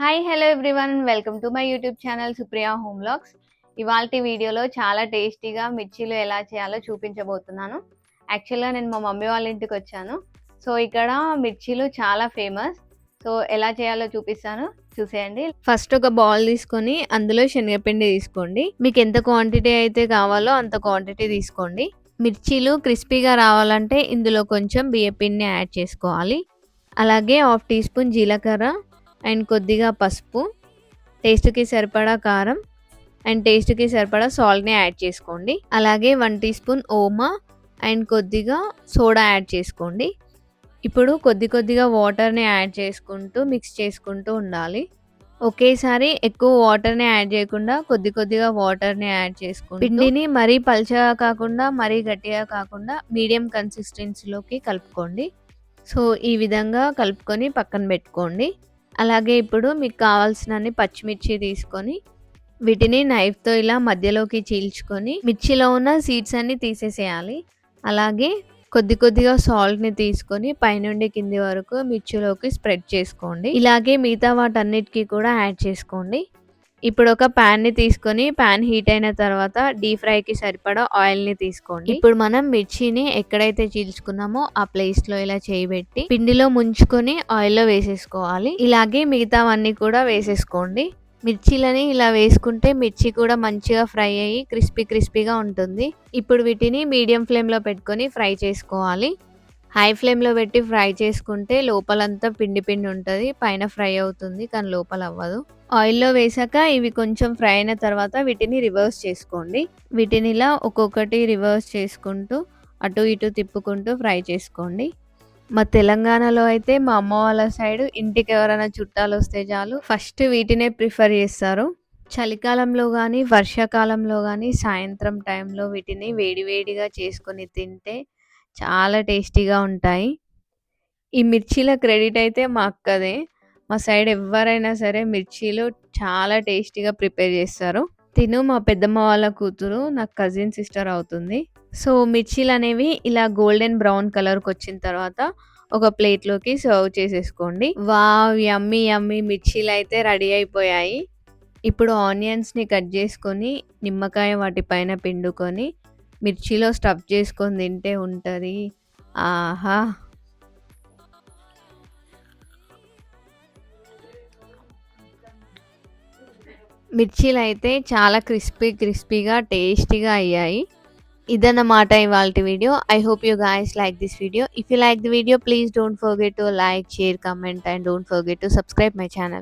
Hi hello everyone welcome to my YouTube channel Supriya home vlogs. ఇవాల్టి వీడియోలో చాలా టేస్టీగా మిర్చీలు ఎలా చేయాలో చూపించబోతున్నాను. యాక్చువల్గా నేను మా మమ్మీ వాళ్ళ ఇంటికి వచ్చాను. సో ఇక్కడ మిర్చీలు చాలా ఫేమస్. సో ఎలా చేయాలో చూపిస్తాను, చూసేయండి. ఫస్ట్ ఒక బౌల్ తీసుకొని అందులో శనగపిండి తీసుకోండి. మీకు ఎంత క్వాంటిటీ అయితే కావాలో అంత క్వాంటిటీ తీసుకోండి. మిర్చీలు క్రిస్పీగా రావాలంటే ఇందులో కొంచెం బియ్యపిండిని యాడ్ చేసుకోవాలి. అలాగే హాఫ్ టీ స్పూన్ జీలకర్ర అండ్ కొద్దిగా పసుపు, టేస్ట్కి సరిపడా కారం అండ్ టేస్ట్కి సరిపడా సాల్ట్ని యాడ్ చేసుకోండి. అలాగే 1 టీ స్పూన్ ఓమా అండ్ కొద్దిగా సోడా యాడ్ చేసుకోండి. ఇప్పుడు కొద్దిగా వాటర్ని యాడ్ చేసుకుంటూ మిక్స్ చేసుకుంటూ ఉండాలి. ఒకేసారి ఎక్కువ వాటర్ని యాడ్ చేయకుండా కొద్దిగా వాటర్ని యాడ్ చేసుకుంటూ పిండిని మరీ పల్చగా కాకుండా మరీ గట్టిగా కాకుండా మీడియం కన్సిస్టెన్సీలోకి కలుపుకోండి. సో ఈ విధంగా కలుపుకొని పక్కన పెట్టుకోండి. అలాగే ఇప్పుడు మీకు కావాల్సినన్ని పచ్చిమిర్చి తీసుకొని వీటిని నైఫ్తో ఇలా మధ్యలోకి చీల్చుకొని మిర్చిలో ఉన్న సీడ్స్ అన్ని తీసేసేయాలి. అలాగే కొద్దిగా సాల్ట్ని తీసుకొని పైనుండి కింది వరకు మిర్చిలోకి స్ప్రెడ్ చేసుకోండి. ఇలాగే మిగతా వాటన్నిటికీ కూడా యాడ్ చేసుకోండి. ఇప్పుడు ఒక ప్యాన్ని తీసుకొని ప్యాన్ హీట్ అయిన తర్వాత డీప్ ఫ్రైకి సరిపడా ఆయిల్ని తీసుకోండి. ఇప్పుడు మనం మిర్చిని ఎక్కడైతే చీల్చుకున్నామో ఆ ప్లేస్లో ఇలా చేయబెట్టి పిండిలో ముంచుకొని ఆయిల్లో వేసేసుకోవాలి. ఇలాగే మిగతావన్నీ కూడా వేసేసుకోండి. మిర్చీలని ఇలా వేసుకుంటే మిర్చి కూడా మంచిగా ఫ్రై అయ్యి క్రిస్పీగా ఉంటుంది. ఇప్పుడు వీటిని మీడియం ఫ్లేమ్లో పెట్టుకొని ఫ్రై చేసుకోవాలి. హై ఫ్లేమ్లో పెట్టి ఫ్రై చేసుకుంటే లోపలంతా పిండి ఉంటుంది, పైన ఫ్రై అవుతుంది కానీ లోపల అవ్వదు. ఆయిల్లో వేసాక ఇవి కొంచెం ఫ్రై అయిన తర్వాత వీటిని రివర్స్ చేసుకోండి. వీటిని ఇలా ఒక్కొక్కటి రివర్స్ చేసుకుంటూ అటు ఇటు తిప్పుకుంటూ ఫ్రై చేసుకోండి. మా తెలంగాణలో అయితే మా అమ్మ వాళ్ళ సైడ్ ఇంటికి ఎవరైనా చుట్టాలు వస్తే చాలు ఫస్ట్ వీటినే ప్రిఫర్ చేస్తారు. చలికాలంలో కానీ వర్షాకాలంలో కానీ సాయంత్రం టైంలో వీటిని వేడిగా చేసుకొని తింటే చాలా టేస్టీగా ఉంటాయి. ఈ మిర్చీల క్రెడిట్ అయితే మా అక్కదే. మా సైడ్ ఎవరైనా సరే మిర్చీలు చాలా టేస్టీగా ప్రిపేర్ చేస్తారు. తిను మా పెద్దమ్మ వాళ్ళ కూతురు, నాకు కజిన్ సిస్టర్ అవుతుంది. సో మిర్చీలు అనేవి ఇలా గోల్డెన్ బ్రౌన్ కలర్కి వచ్చిన తర్వాత ఒక ప్లేట్లోకి సర్వ్ చేసేసుకోండి. వావ్, యమ్మీ యమ్మీ మిర్చీలు అయితే రెడీ అయిపోయాయి. ఇప్పుడు ఆనియన్స్ని కట్ చేసుకొని నిమ్మకాయ వాటిపైన పిండుకొని మిర్చిలో స్టఫ్ చేసుకొని తింటే ఉంటుంది. ఆహా! మిర్చీలు అయితే చాలా క్రిస్పీగా టేస్టీగా అయ్యాయి. ఇదన్నమాట ఇవాల్టి video. I hope you guys like this video. If you like the video please don't forget to like, share, comment and don't forget to subscribe my channel.